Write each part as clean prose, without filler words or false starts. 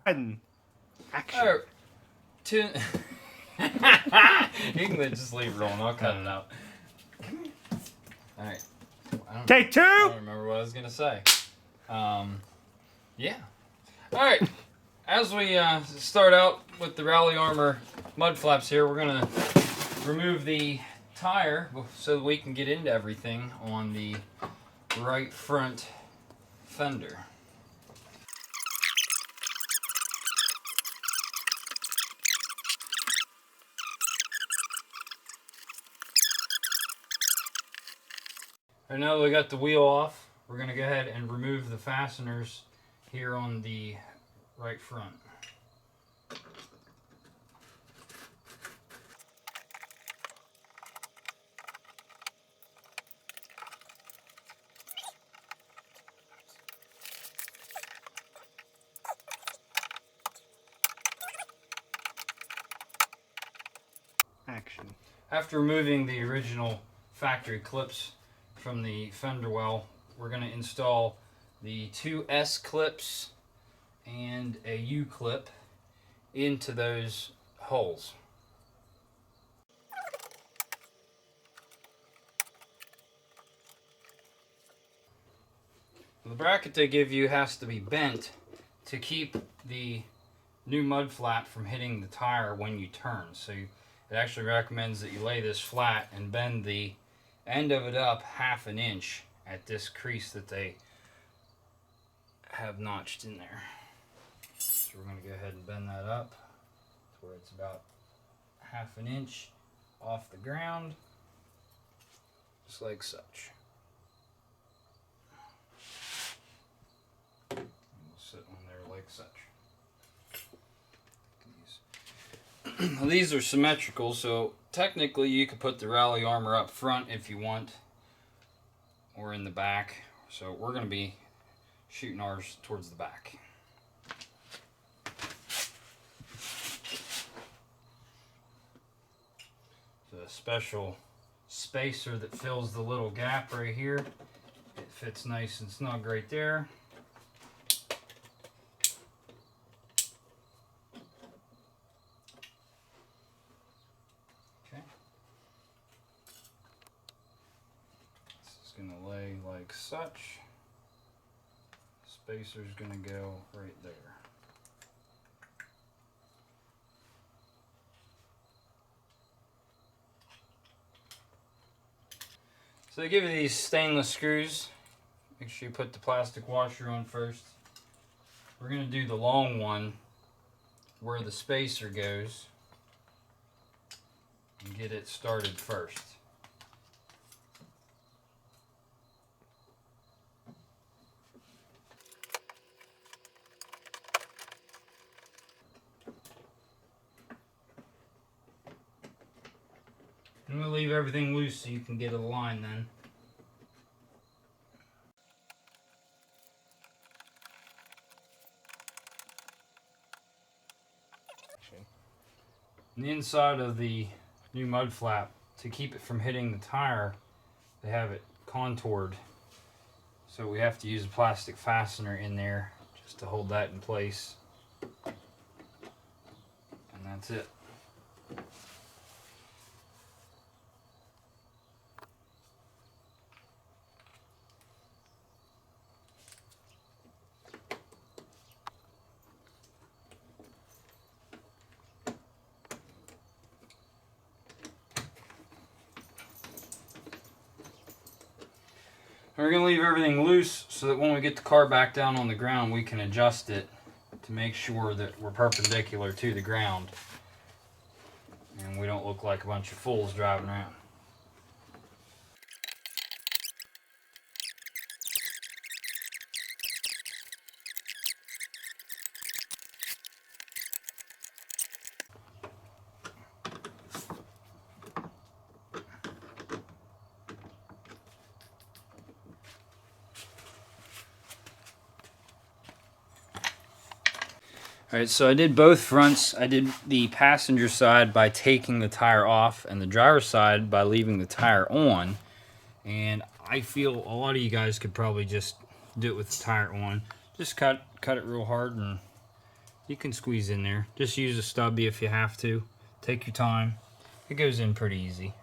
And action. Alright. You can just leave it rolling. I'll cut it out. Alright. Take two! I don't remember what I was going to say. Yeah. Alright. As we start out with the RallyArmor Mudflaps here, we're going to remove the tire so that we can get into everything on the right front fender. Alright, now that we got the wheel off, we're going to go ahead and remove the fasteners here on the right front. Action. After removing the original factory clips from the fender well, we're going to install the two S clips and a U clip into those holes. The bracket they give you has to be bent to keep the new mud flap from hitting the tire when you turn. So it actually recommends that you lay this flat and bend the end of it up 1/2 inch at this crease that they have notched in there. So we're going to go ahead and bend that up to where it's about 1/2 inch off the ground, just like such. And we'll sit on there like such. These are symmetrical, so technically you could put the RallyArmor up front if you want, or in the back. So we're going to be shooting ours towards the back. So a special spacer that fills the little gap right here. It fits nice and snug right there. Going to lay like such. Spacer's going to go right there. So they give you these stainless screws. Make sure you put the plastic washer on first. We're going to do the long one where the spacer goes and get it started first. I'm going to leave everything loose so you can get a line then. On the inside of the new mud flap, to keep it from hitting the tire, they have it contoured. So we have to use a plastic fastener in there just to hold that in place. And that's it. We're going to leave everything loose so that when we get the car back down on the ground, we can adjust it to make sure that we're perpendicular to the ground and we don't look like a bunch of fools driving around. Alright, so I did both fronts. I did the passenger side by taking the tire off and the driver's side by leaving the tire on. And I feel a lot of you guys could probably just do it with the tire on. Just cut it real hard and You can squeeze in there. Just use a stubby if you have to. Take your time. It goes in pretty easy.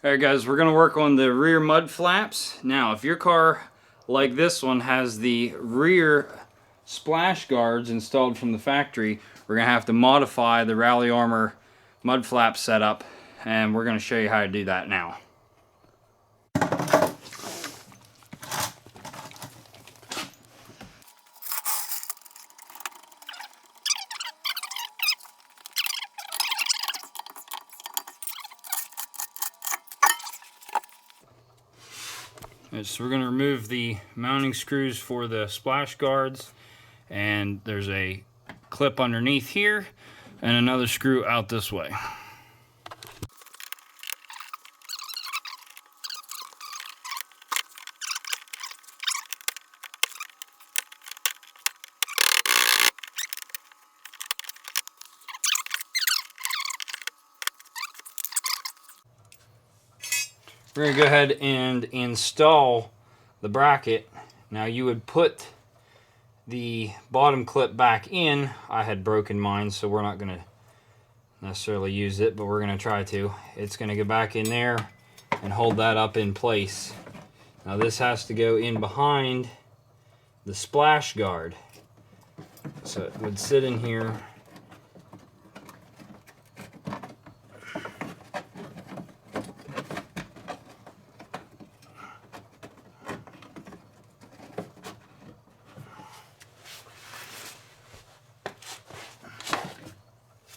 Alright guys, we're going to work on the rear mud flaps. Now, if your car, like this one, has the rear splash guards installed from the factory, we're going to have to modify the RallyArmor Mudflap setup, and we're going to show you how to do that now. So we're going to remove the mounting screws for the splash guards, and there's a clip underneath here and another screw out this way. We're going to go ahead and install the bracket. Now you would put the bottom clip back in. I had broken mine, so we're not going to necessarily use it, but we're going to try to. It's going to go back in there and hold that up in place. Now this has to go in behind the splash guard. So it would sit in here.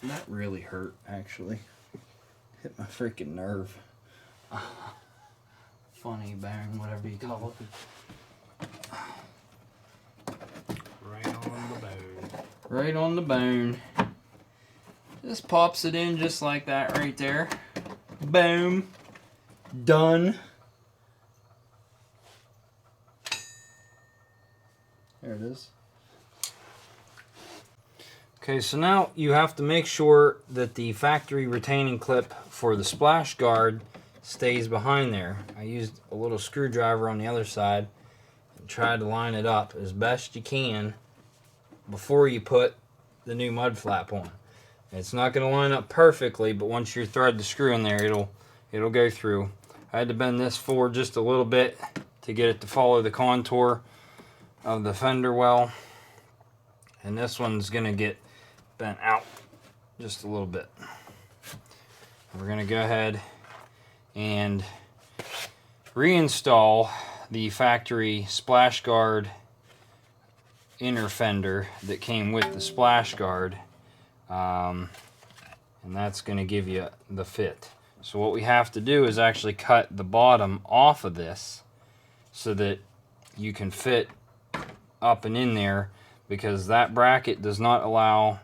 That really hurt, actually. Hit my freaking nerve. Funny bang, whatever you call it. Right on the bone. Right on the bone. Just pops it in just like that right there. Boom. Done. There it is. Okay, so now you have to make sure that the factory retaining clip for the splash guard stays behind there. I used a little screwdriver on the other side and tried to line it up as best you can before you put the new mud flap on. It's not going to line up perfectly, but once you thread the screw in there, it'll go through. I had to bend this forward just a little bit to get it to follow the contour of the fender well, and this one's going to get bent out just a little bit. We're going to go ahead and reinstall the factory splash guard inner fender that came with the splash guard, and that's going to give you the fit. So what we have to do is actually cut the bottom off of this so that you can fit up and in there, because that bracket does not allow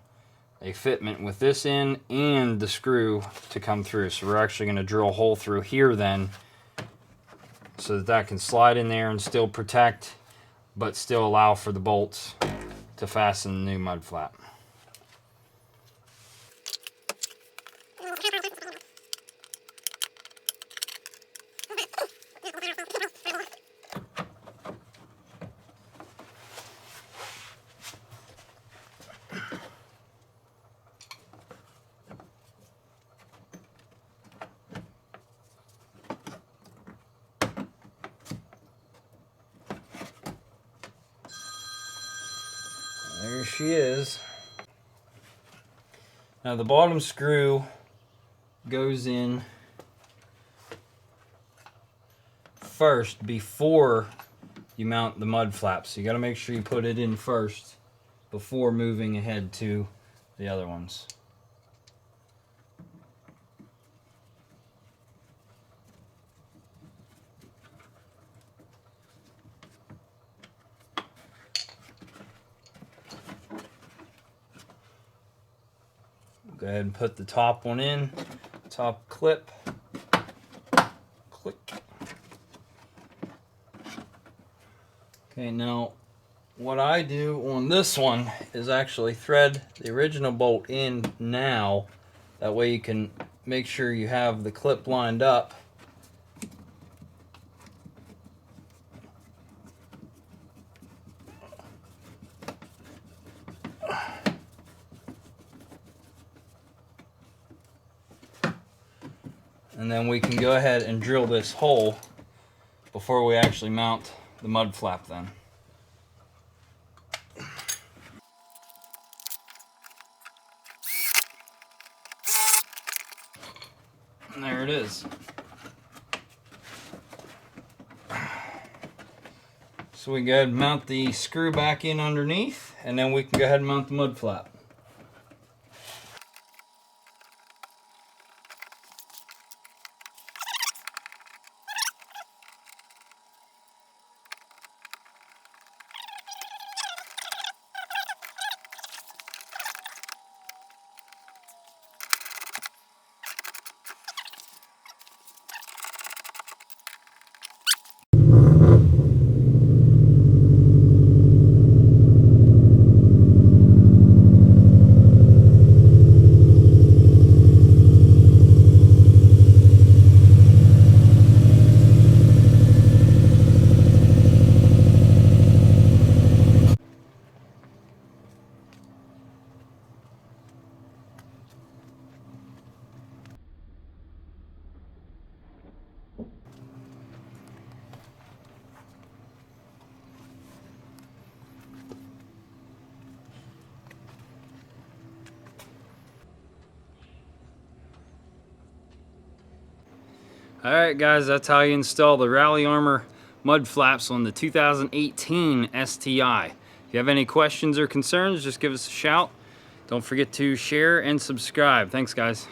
a fitment with this in and the screw to come through. So we're actually going to drill a hole through here then, so that that can slide in there and still protect, but still allow for the bolts to fasten the new mud flap. There she is. Now the bottom screw goes in first before you mount the mud flap. So you got to make sure you put it in first before moving ahead to the other ones. Go ahead and put the top one in, top clip, click. Okay, now what I do on this one is actually thread the original bolt in now. That way you can make sure you have the clip lined up. And then we can go ahead and drill this hole before we actually mount the mud flap then. And there it is. So we go ahead and mount the screw back in underneath, and then we can go ahead and mount the mud flap. Alright guys, that's how you install the RallyArmor mud flaps on the 2018 STi. If you have any questions or concerns, just give us a shout. Don't forget to share and subscribe. Thanks guys.